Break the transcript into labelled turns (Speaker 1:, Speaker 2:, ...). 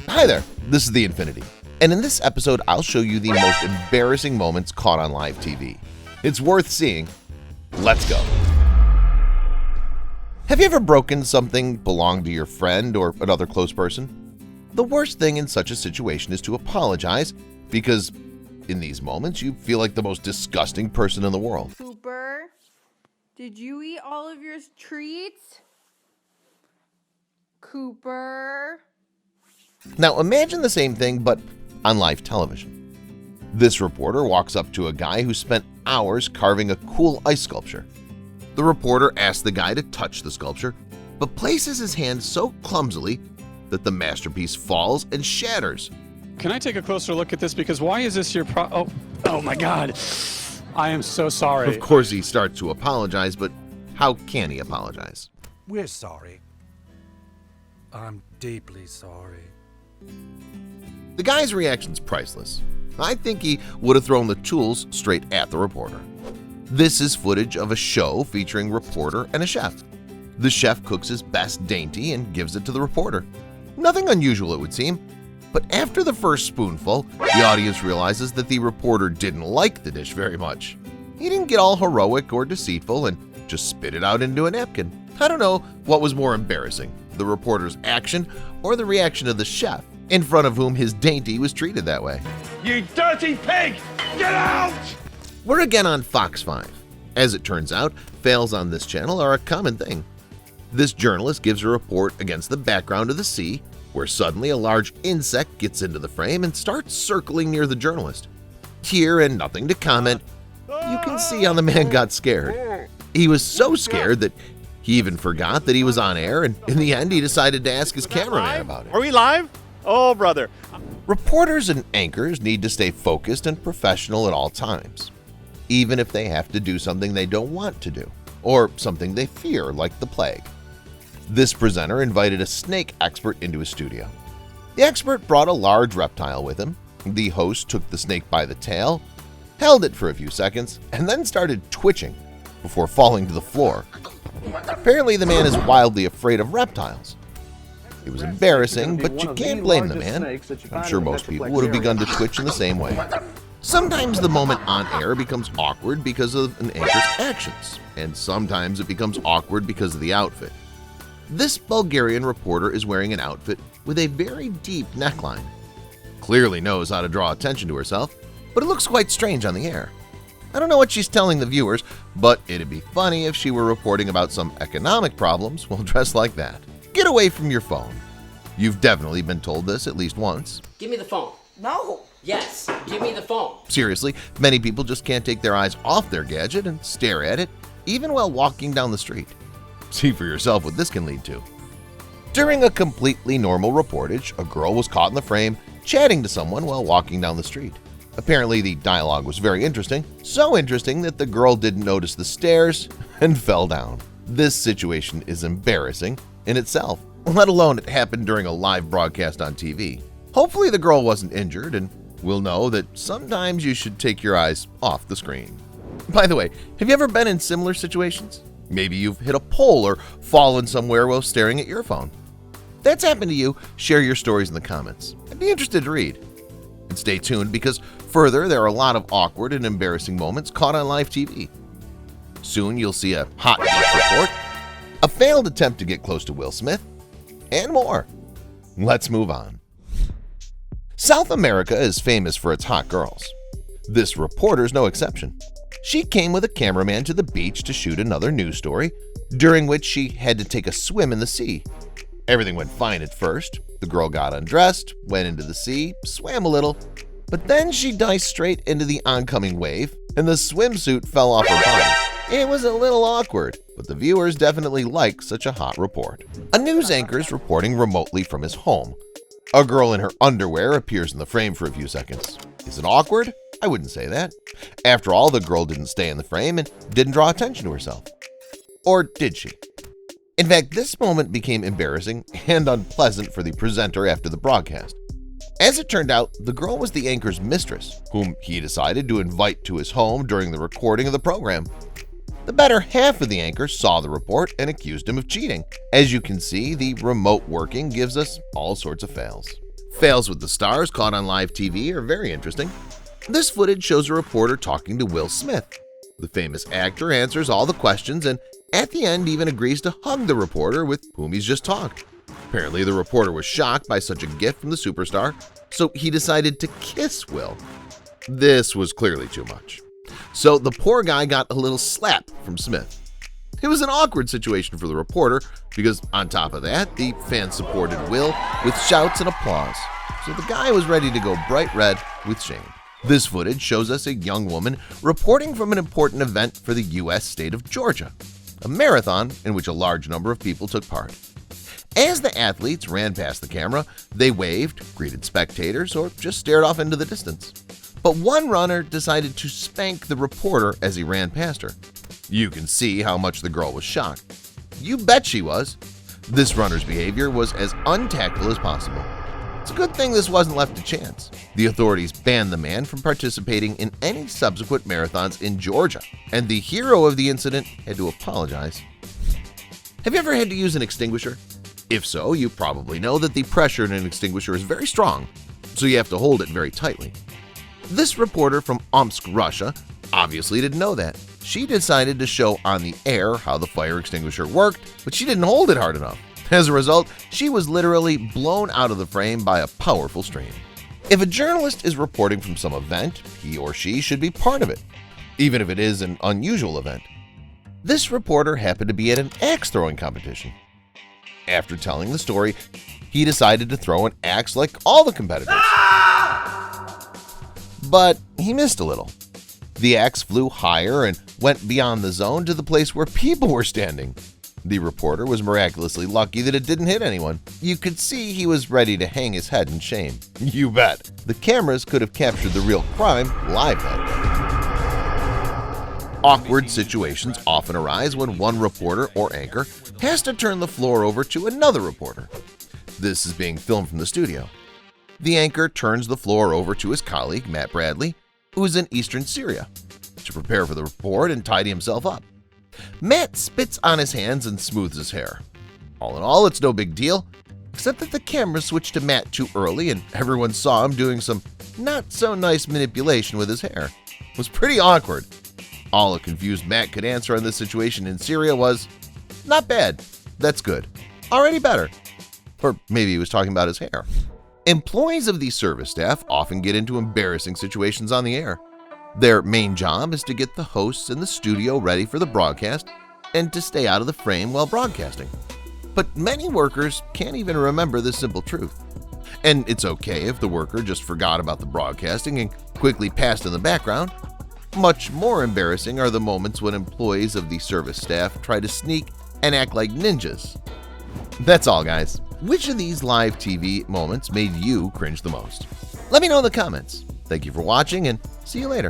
Speaker 1: Hi there, this is The Infinity, and in this episode I'll show you the most embarrassing moments caught on live TV. It's worth seeing. Let's go. Have you ever broken something belonged to your friend or another close person? The worst thing in such a situation is to apologize, because in these moments you feel like the most disgusting person in the world.
Speaker 2: Cooper, did you eat all of your treats? Cooper.
Speaker 1: Now imagine the same thing but on live television. This reporter walks up to a guy who spent hours carving a cool ice sculpture. The reporter asks the guy to touch the sculpture, but places his hand so clumsily that the masterpiece falls and shatters.
Speaker 3: Can I take a closer look at this? Because why is this your Oh my God. I am so sorry.
Speaker 1: Of course he starts to apologize, but how can he apologize?
Speaker 4: We're sorry. I'm deeply sorry.
Speaker 1: The guy's reaction's priceless. I think he would have thrown the tools straight at the reporter. This is footage of a show featuring reporter and a chef. The chef cooks his best dainty and gives it to the reporter. Nothing unusual, it would seem. But after the first spoonful, the audience realizes that the reporter didn't like the dish very much. He didn't get all heroic or deceitful and just spit it out into a napkin. I don't know what was more embarrassing, the reporter's action or the reaction of the chef, in front of whom his dainty was treated that way.
Speaker 5: You dirty pig! Get out!
Speaker 1: We're again on Fox 5. As it turns out, fails on this channel are a common thing. This journalist gives a report against the background of the sea, where suddenly a large insect gets into the frame and starts circling near the journalist. Here, and nothing to comment, you can see how the man got scared. He was so scared that he even forgot that he was on air, and in the end he decided to ask his cameraman about it.
Speaker 5: Are we live? Oh, brother.
Speaker 1: Reporters and anchors need to stay focused and professional at all times, even if they have to do something they don't want to do, or something they fear like the plague. This presenter invited a snake expert into his studio. The expert brought a large reptile with him. The host took the snake by the tail, held it for a few seconds, and then started twitching before falling to the floor. Apparently the man is wildly afraid of reptiles. It was embarrassing, but you can't blame the man. I'm sure most people would have begun to twitch in the same way. Sometimes the moment on air becomes awkward because of an anchor's actions, and sometimes it becomes awkward because of the outfit. This Bulgarian reporter is wearing an outfit with a very deep neckline. Clearly knows how to draw attention to herself, but it looks quite strange on the air. I don't know what she's telling the viewers, but it'd be funny if she were reporting about some economic problems while dressed like that. Get away from your phone. You've definitely been told this at least once.
Speaker 6: Give me the phone.
Speaker 2: No.
Speaker 6: Yes, give me the phone.
Speaker 1: Seriously, many people just can't take their eyes off their gadget and stare at it, even while walking down the street. See for yourself what this can lead to. During a completely normal reportage, a girl was caught in the frame chatting to someone while walking down the street. Apparently the dialogue was very interesting, so interesting that the girl didn't notice the stairs and fell down. This situation is embarrassing in itself, let alone it happened during a live broadcast on TV. Hopefully the girl wasn't injured, and we'll know that sometimes you should take your eyes off the screen. By the way, have you ever been in similar situations? Maybe you've hit a pole or fallen somewhere while staring at your phone. If that's happened to you, share your stories in the comments. I'd be interested to read. And stay tuned, because further there are a lot of awkward and embarrassing moments caught on live TV. Soon you'll see a hot news report, a failed attempt to get close to Will Smith, and more. Let's move on. South America is famous for its hot girls. This reporter's no exception. She came with a cameraman to the beach to shoot another news story, during which she had to take a swim in the sea. Everything went fine at first. The girl got undressed, went into the sea, swam a little, but then she dived straight into the oncoming wave, and the swimsuit fell off her body. It was a little awkward, but the viewers definitely like such a hot report. A news anchor is reporting remotely from his home. A girl in her underwear appears in the frame for a few seconds. Is it awkward? I wouldn't say that. After all, the girl didn't stay in the frame and didn't draw attention to herself. Or did she? In fact, this moment became embarrassing and unpleasant for the presenter after the broadcast. As it turned out, the girl was the anchor's mistress, whom he decided to invite to his home during the recording of the program. The better half of the anchor saw the report and accused him of cheating. As you can see, the remote working gives us all sorts of fails. Fails with the stars caught on live TV are very interesting. This footage shows a reporter talking to Will Smith. The famous actor answers all the questions and at the end even agrees to hug the reporter with whom he's just talked. Apparently the reporter was shocked by such a gift from the superstar, so he decided to kiss Will. This was clearly too much. So the poor guy got a little slap from Smith. It was an awkward situation for the reporter because on top of that, the fans supported Will with shouts and applause. So the guy was ready to go bright red with shame. This footage shows us a young woman reporting from an important event for the U.S. state of Georgia, a marathon in which a large number of people took part. As the athletes ran past the camera, they waved, greeted spectators, or just stared off into the distance. But one runner decided to spank the reporter as he ran past her. You can see how much the girl was shocked. You bet she was. This runner's behavior was as untactful as possible. It's a good thing this wasn't left to chance. The authorities banned the man from participating in any subsequent marathons in Georgia, and the hero of the incident had to apologize. Have you ever had to use an extinguisher? If so, you probably know that the pressure in an extinguisher is very strong, so you have to hold it very tightly. This reporter from Omsk, Russia, obviously didn't know that. She decided to show on the air how the fire extinguisher worked, but she didn't hold it hard enough. As a result, she was literally blown out of the frame by a powerful stream. If a journalist is reporting from some event, he or she should be part of it, even if it is an unusual event. This reporter happened to be at an axe throwing competition. After telling the story, he decided to throw an axe like all the competitors. But he missed a little. The axe flew higher and went beyond the zone to the place where people were standing. The reporter was miraculously lucky that it didn't hit anyone. You could see he was ready to hang his head in shame. You bet. The cameras could have captured the real crime live that day. Awkward situations often arise when one reporter or anchor has to turn the floor over to another reporter. This is being filmed from the studio. The anchor turns the floor over to his colleague, Matt Bradley, who is in eastern Syria, to prepare for the report and tidy himself up. Matt spits on his hands and smooths his hair. All in all, it's no big deal, except that the camera switched to Matt too early and everyone saw him doing some not-so-nice manipulation with his hair. It was pretty awkward. All a confused Matt could answer on this situation in Syria was, "Not bad, that's good, already better." Or maybe he was talking about his hair. Employees of the service staff often get into embarrassing situations on the air. Their main job is to get the hosts in the studio ready for the broadcast and to stay out of the frame while broadcasting. But many workers can't even remember this simple truth. And it's okay if the worker just forgot about the broadcasting and quickly passed in the background. Much more embarrassing are the moments when employees of the service staff try to sneak and act like ninjas. That's all, guys. Which of these live TV moments made you cringe the most? Let me know in the comments. Thank you for watching and see you later.